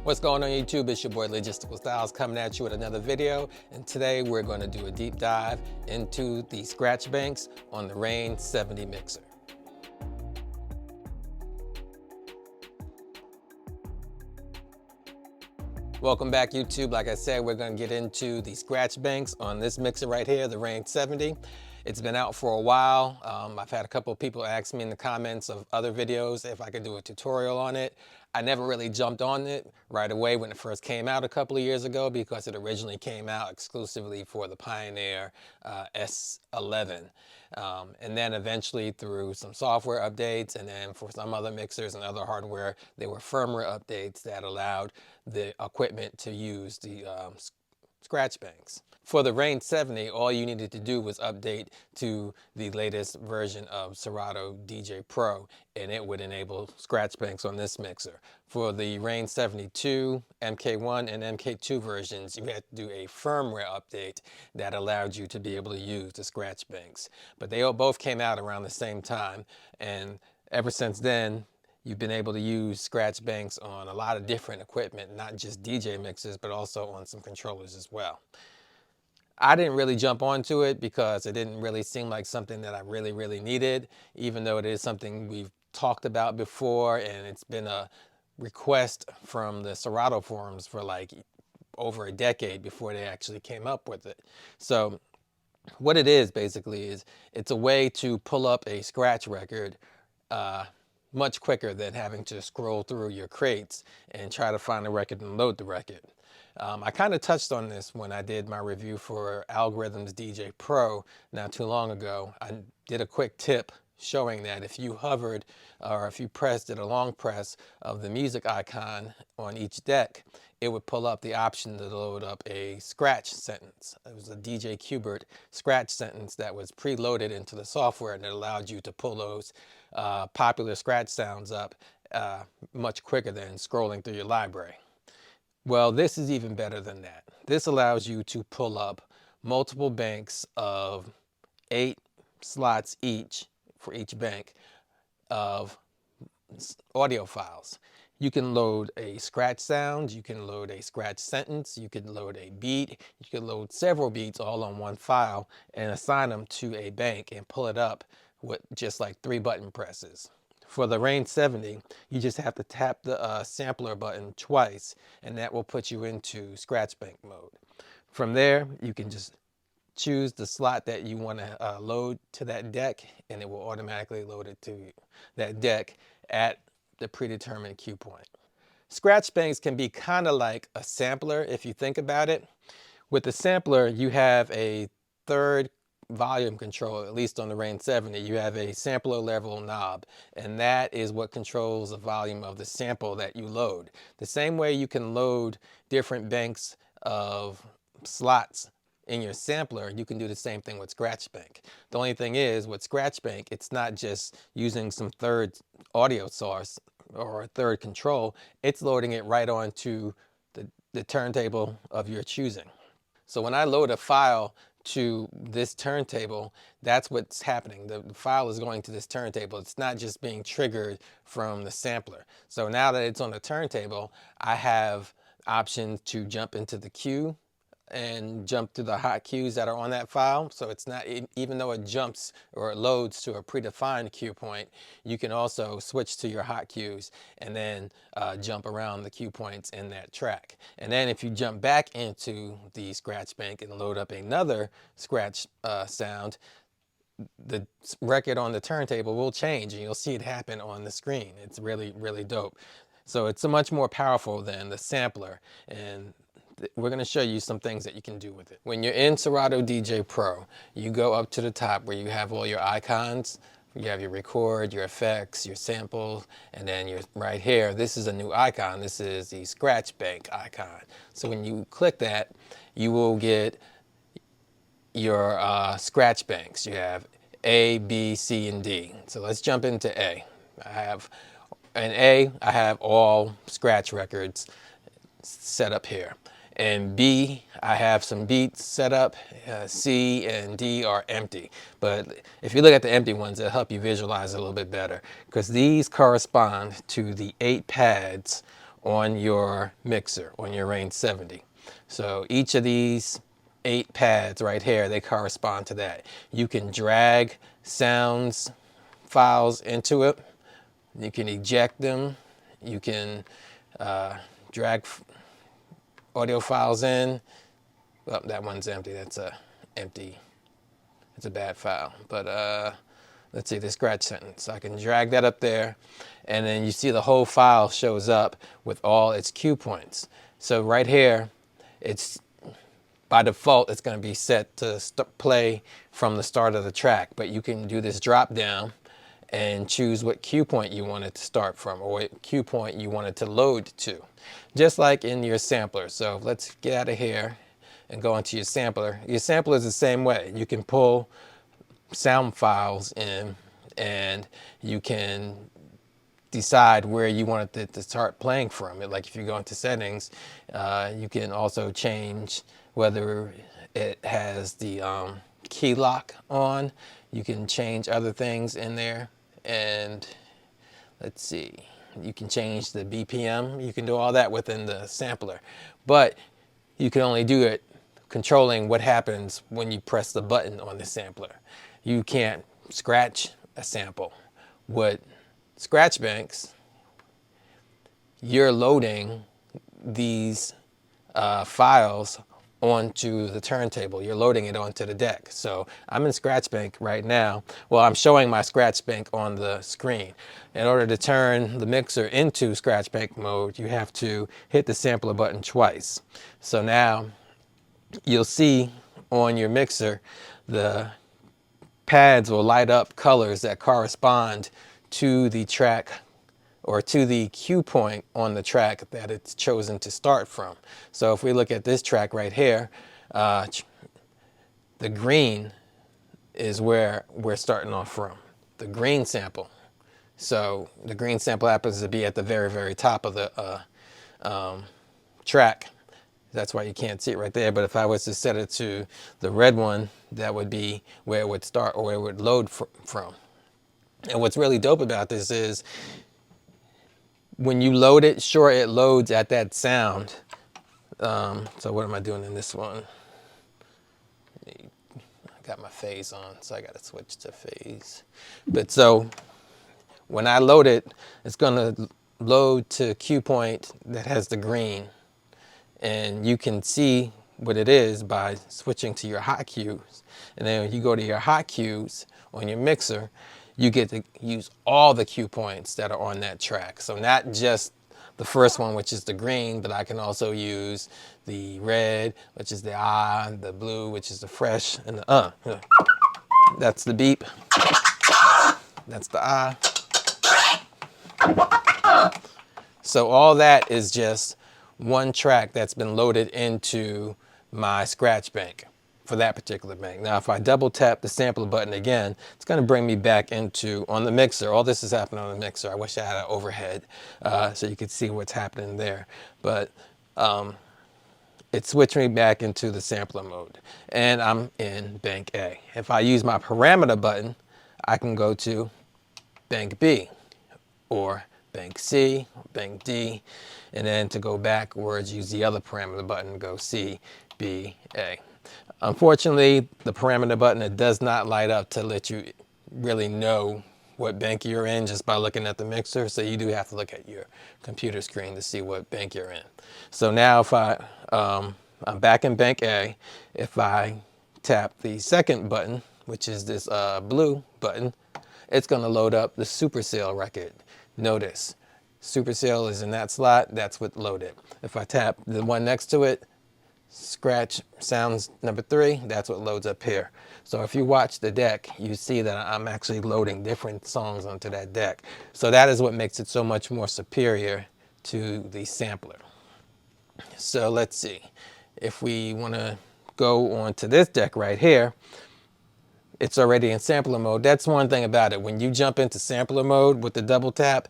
What's going on YouTube? It's your boy Logisticalstyles coming at you with another video, and today we're going to do a deep dive into the Scratch Banks on the Rane 70 mixer. Welcome back YouTube. Like I said, we're going to get into the Scratch Banks on this mixer right here, the Rane 70. It's been out for a while. I've had a couple of people ask me in the comments of other videos if I could do a tutorial on it. I never really jumped on it right away when it first came out a couple of years ago because it originally came out exclusively for the Pioneer S11. And then eventually through some software updates and then for some other mixers and other hardware, there were firmware updates that allowed the equipment to use the Scratch Banks. For the Rane 70, all you needed to do was update to the latest version of Serato DJ Pro, and it would enable Scratch Banks on this mixer. For the Rane 72, MK1, and MK2 versions, you had to do a firmware update that allowed you to be able to use the Scratch Banks. But they all both came out around the same time, and ever since then, you've been able to use Scratch Banks on a lot of different equipment, not just DJ mixers, but also on some controllers as well. I didn't really jump onto it because it didn't really seem like something that I really needed, even though it is something we've talked about before, and it's been a request from the Serato forums for like over a decade before they actually came up with it. So what it is basically is it's a way to pull up a scratch record much quicker than having to scroll through your crates and try to find the record and load the record. I kind of touched on this when I did my review for Algorithms DJ Pro not too long ago. I did a quick tip showing that if you hovered or if you did a long press of the music icon on each deck, it would pull up the option to load up a scratch sentence. It was a DJ Qbert scratch sentence that was preloaded into the software, and it allowed you to pull those popular scratch sounds up much quicker than scrolling through your library. Well, this is even better than that. This allows you to pull up multiple banks of 8 slots each for each bank of audio files. You can load a scratch sound, you can load a scratch sentence, you can load a beat, you can load several beats all on one file and assign them to a bank and pull it up with just like 3 button presses. For the Rane 70, you just have to tap the sampler button twice, and that will put you into Scratch Bank mode. From there, you can just choose the slot that you want to load to that deck, and it will automatically load it to that deck at the predetermined cue point. Scratch Banks can be kind of like a sampler if you think about it. With the sampler, you have a third volume control, at least on the Rane 70. You have a sampler level knob, and that is what controls the volume of the sample that you load. The same way you can load different banks of slots in your sampler, you can do the same thing with Scratch Bank. The only thing is with Scratch Bank, it's not just using some third audio source or a third control, it's loading it right onto the turntable of your choosing. So when I load a file to this turntable, that's what's happening. The file is going to this turntable. It's not just being triggered from the sampler. So now that it's on the turntable, I have options to jump into the queue and jump to the hot cues that are on that file. So it's not, even though it jumps or it loads to a predefined cue point, you can also switch to your hot cues and then jump around the cue points in that track. And then if you jump back into the Scratch Bank and load up another scratch sound, the record on the turntable will change and you'll see it happen on the screen. It's really dope. So it's much more powerful than the sampler, and we're going to show you some things that you can do with it. When you're in Serato DJ Pro, you go up to the top where you have all your icons. You have your record, your effects, your samples, and then you're right here. This is a new icon. This is the Scratch Bank icon. So when you click that, you will get your Scratch Banks. You have A, B, C, and D. So let's jump into A. I have all scratch records set up here. And B, I have some beats set up. C and D are empty. But if you look at the empty ones, it'll help you visualize it a little bit better, because these correspond to the 8 pads on your mixer, on your Rane 70. So each of these 8 pads right here, they correspond to that. You can drag sounds files into it. You can eject them. You can drag audio files in. Oh, that one's empty. That's a empty. It's a bad file. But let's see, the scratch sentence. I can drag that up there, and then you see the whole file shows up with all its cue points. So right here, it's by default, it's going to be set to play from the start of the track, but you can do this drop down and choose what cue point you want it to start from, or what cue point you want it to load to, just like in your sampler. So let's get out of here and go into your sampler. Your sampler is the same way. You can pull sound files in, and you can decide where you want it to start playing from. Like if you go into settings, you can also change whether it has the key lock on. You can change other things in there, and let's see, you can change the BPM. You can do all that within the sampler, but you can only do it controlling what happens when you press the button on the sampler. You can't scratch a sample. With Scratch Banks, you're loading these files onto the turntable. You're loading it onto the deck. So I'm in Scratch Bank right now. Well, I'm showing my Scratch Bank on the screen. In order to turn the mixer into Scratch Bank mode, you have to hit the sampler button twice. So now you'll see on your mixer, the pads will light up colors that correspond to the track, or to the cue point on the track that it's chosen to start from. So if we look at this track right here, the green is where we're starting off from, the green sample. So the green sample happens to be at the very, very top of the track. That's why you can't see it right there. But if I was to set it to the red one, that would be where it would start, or where it would load from. And what's really dope about this is when you load it, sure, it loads at that sound. So what am I doing in this one? I got my phase on, so I got to switch to phase. But so when I load it, it's going to load to cue point that has the green. And you can see what it is by switching to your hot cues. And then when you go to your hot cues on your mixer, you get to use all the cue points that are on that track. So not just the first one, which is the green, but I can also use the red, which is the ah, the blue, which is the fresh, and the That's the beep. That's the ah. So all that is just one track that's been loaded into my Scratch Bank for that particular bank. Now, if I double tap the sampler button again, it's going to bring me back into, on the mixer. All this is happening on the mixer. I wish I had an overhead so you could see what's happening there. But it switched me back into the sampler mode, and I'm in Bank A. If I use my parameter button, I can go to Bank B, or Bank C, Bank D, and then to go backwards, use the other parameter button, go C, B, A. Unfortunately, the parameter button, it does not light up to let you really know what bank you're in just by looking at the mixer. So you do have to look at your computer screen to see what bank you're in. So now if I'm back in Bank A, if I tap the second button, which is this blue button, it's going to load up the Supercell record. Notice, Supercell is in that slot. That's what loaded. If I tap the one next to it, Scratch Sounds number 3, that's what loads up here. So if you watch the deck, you see that I'm actually loading different songs onto that deck. So that is what makes it so much more superior to the sampler. So let's see. If we want to go on to this deck right here, it's already in sampler mode. That's one thing about it. When you jump into sampler mode with the double tap,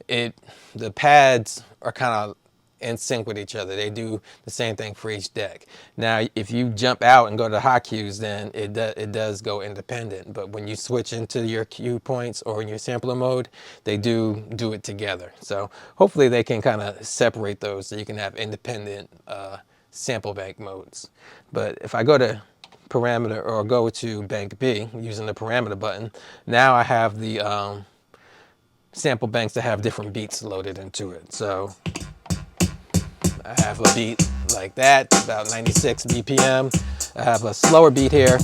the pads are kind of in sync with each other. They do the same thing for each deck. Now, if you jump out and go to hot cues, then it does go independent. But when you switch into your cue points or in your sampler mode, they do it together. So hopefully they can kind of separate those so you can have independent sample bank modes. But if I go to parameter or go to bank B using the parameter button, now I have the sample banks that have different beats loaded into it. So I have a beat like that, about 96 BPM. I have a slower beat here.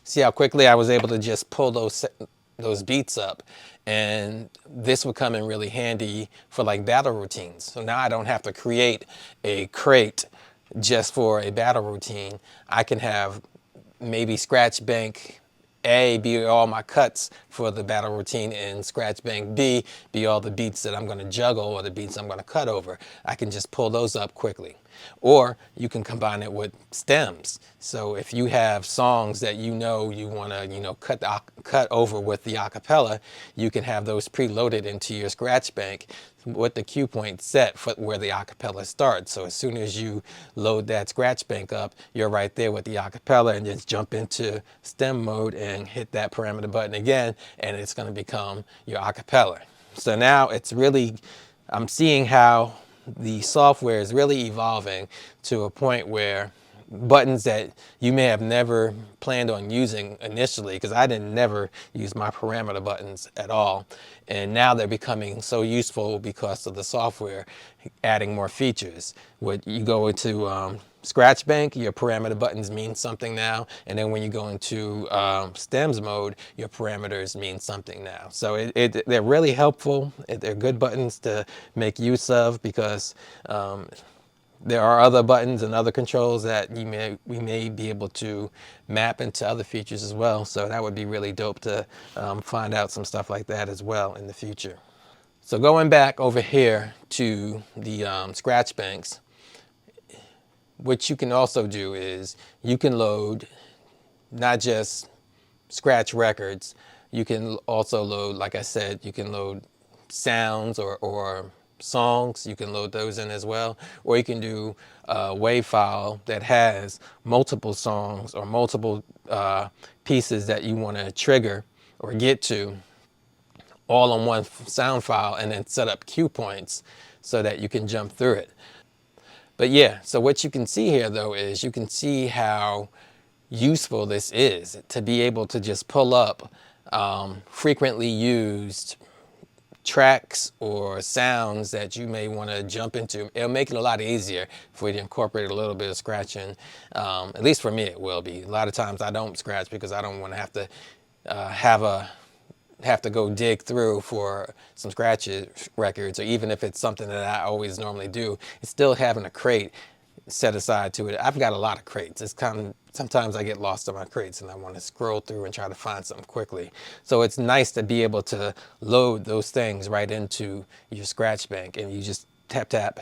See how quickly I was able to just pull those beats up, and this would come in really handy for like battle routines. So now I don't have to create a crate just for a battle routine. I can have maybe Scratch Bank A be all my cuts for the battle routine, and Scratch Bank B be all the beats that I'm going to juggle or the beats I'm going to cut over. I can just pull those up quickly. Or you can combine it with stems. So if you have songs that you want to cut over with the acapella, you can have those preloaded into your Scratch Bank with the cue point set for where the acapella starts. So as soon as you load that Scratch Bank up, you're right there with the acapella, and just jump into stem mode and hit that parameter button again, and it's going to become your acapella. So now it's really, I'm seeing how the software is really evolving to a point where buttons that you may have never planned on using initially, because I didn't never use my parameter buttons at all, and now they're becoming so useful because of the software adding more features. When you go into Scratch Bank, your parameter buttons mean something now, and then when you go into stems mode, your parameters mean something now. So they're really helpful. They're good buttons to make use of, because there are other buttons and other controls that we may be able to map into other features as well. So that would be really dope to find out some stuff like that as well in the future. So going back over here to the Scratch Banks, what you can also do is you can load not just scratch records, you can also load, like I said, you can load sounds or songs. You can load those in as well, or you can do a WAV file that has multiple songs or multiple pieces that you want to trigger or get to all on one sound file, and then set up cue points so that you can jump through it. But yeah, so what you can see here though is you can see how useful this is to be able to just pull up frequently used tracks or sounds that you may want to jump into. It'll make it a lot easier for you to incorporate a little bit of scratching. At least for me it will be. A lot of times I don't scratch because I don't want to have to go dig through for some scratch records, or even if it's something that I always normally do, it's still having a crate set aside to it. I've got a lot of crates. It's kind of, sometimes I get lost in my crates and I want to scroll through and try to find something quickly. So it's nice to be able to load those things right into your Scratch Bank, and you just tap,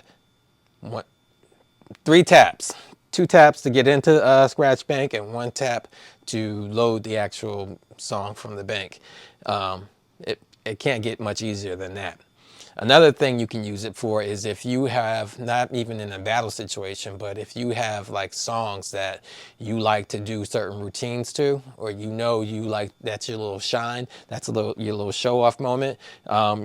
3 taps. 2 taps to get into Scratch Bank, and 1 tap to load the actual song from the bank. It can't get much easier than that. Another thing you can use it for is if you have, not even in a battle situation, but if you have like songs that you like to do certain routines to, or you like, that's your little shine, that's your little show off moment,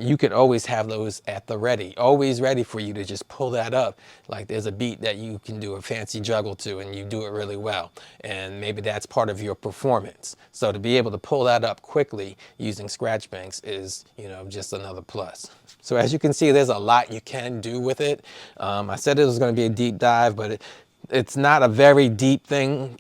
you could always have those at the ready, always ready for you to just pull that up. Like there's a beat that you can do a fancy juggle to and you do it really well, and maybe that's part of your performance. So to be able to pull that up quickly using Scratch Banks is, just another plus. So as you can see, there's a lot you can do with it. I said it was going to be a deep dive, but it's not a very deep thing,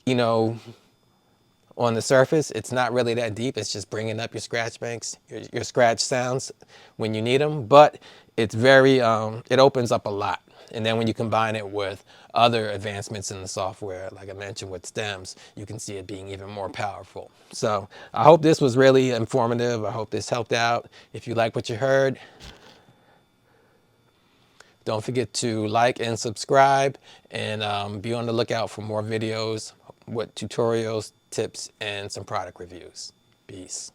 on the surface. It's not really that deep. It's just bringing up your Scratch Banks, your scratch sounds when you need them. But it's very, it opens up a lot. And then when you combine it with other advancements in the software, like I mentioned with stems, you can see it being even more powerful. So I hope this was really informative. I hope this helped out. If you like what you heard, don't forget to like and subscribe, and be on the lookout for more videos. with tutorials, tips, and some product reviews. Peace.